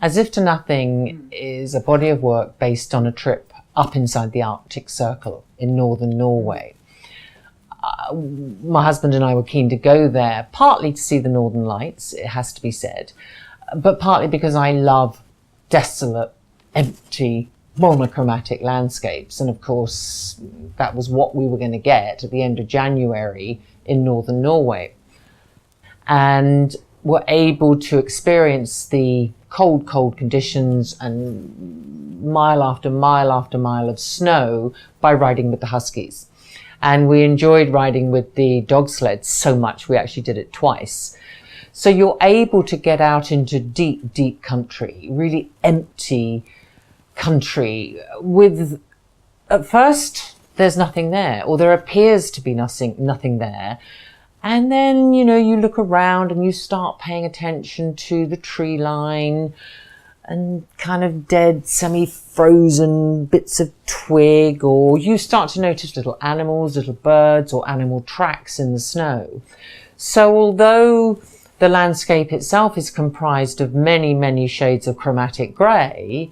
As If to Nothing is a body of work based on a trip up inside the Arctic Circle in northern Norway. My husband and I were keen to go there, partly to see the Northern Lights, it has to be said, but partly because I love desolate, empty, monochromatic landscapes. And of course, that was what we were going to get at the end of January in northern Norway. And were able to experience the cold conditions and mile after mile after mile of snow by riding with the huskies. And we enjoyed riding with the dog sleds so much we actually did it twice. So you're able to get out into deep, deep country, really empty country with, at first, there's nothing there, or there appears to be nothing there. And then, you know, you look around and you start paying attention to the tree line and kind of dead, semi-frozen bits of twig, or you start to notice little animals, little birds, or animal tracks in the snow. So although the landscape itself is comprised of many, many shades of chromatic grey,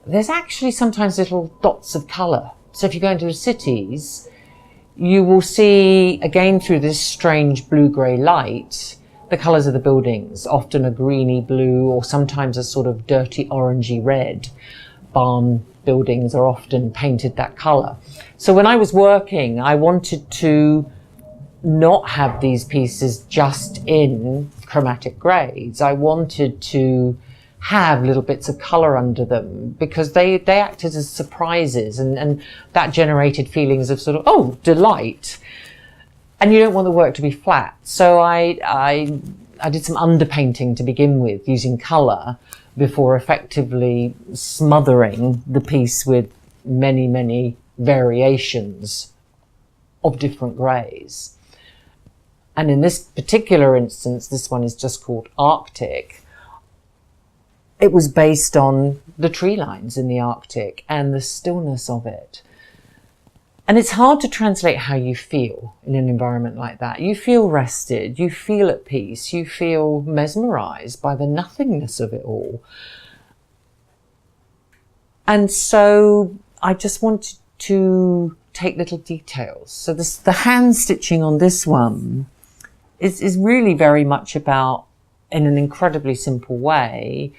there's actually sometimes little dots of colour. So if you go into the cities, you will see, again through this strange blue-grey light, the colours of the buildings, often a greeny blue or sometimes a sort of dirty orangey red. Barn buildings are often painted that colour. So when I was working, I wanted to not have these pieces just in chromatic greys. I wanted to have little bits of colour under them because they acted as surprises and that generated feelings of sort of, oh, delight. And you don't want the work to be flat. So I did some underpainting to begin with using colour before effectively smothering the piece with many, many variations of different greys. And in this particular instance, this one is just called Arctic. It was based on the tree lines in the Arctic and the stillness of it. And it's hard to translate how you feel in an environment like that. You feel rested, you feel at peace, you feel mesmerized by the nothingness of it all. And so I just wanted to take little details. So the hand stitching on this one is really very much about, in an incredibly simple way,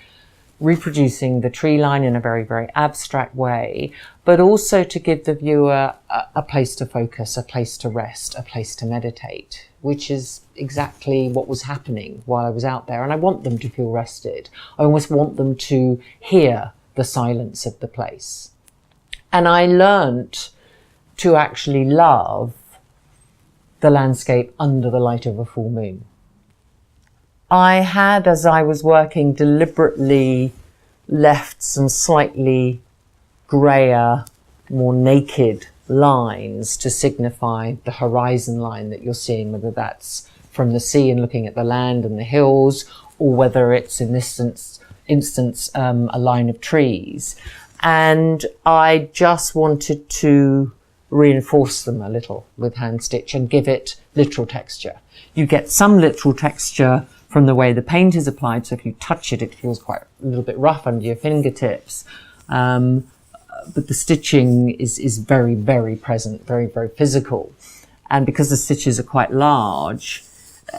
reproducing the tree line in a very, very abstract way, but also to give the viewer a place to focus, a place to rest, a place to meditate, which is exactly what was happening while I was out there. And I want them to feel rested. I almost want them to hear the silence of the place. And I learnt to actually love the landscape under the light of a full moon. I had, as I was working, deliberately left some slightly greyer, more naked lines to signify the horizon line that you're seeing, whether that's from the sea and looking at the land and the hills, or whether it's in this instance a line of trees. And I just wanted to reinforce them a little with hand stitch and give it literal texture. You get some literal texture from the way the paint is applied, so if you touch it, it feels quite a little bit rough under your fingertips. But the stitching is very, very present, very, very physical. And because the stitches are quite large,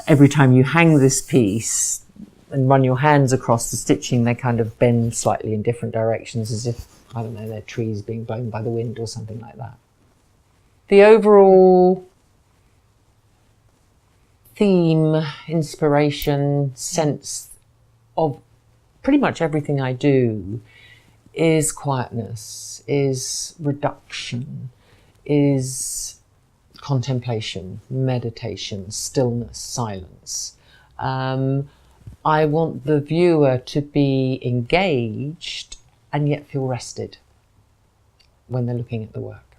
every time you hang this piece and run your hands across the stitching, they kind of bend slightly in different directions as if, I don't know, they're trees being blown by the wind or something like that. The overall theme, inspiration, sense of pretty much everything I do is quietness, is reduction, is contemplation, meditation, stillness, silence. I want the viewer to be engaged and yet feel rested when they're looking at the work.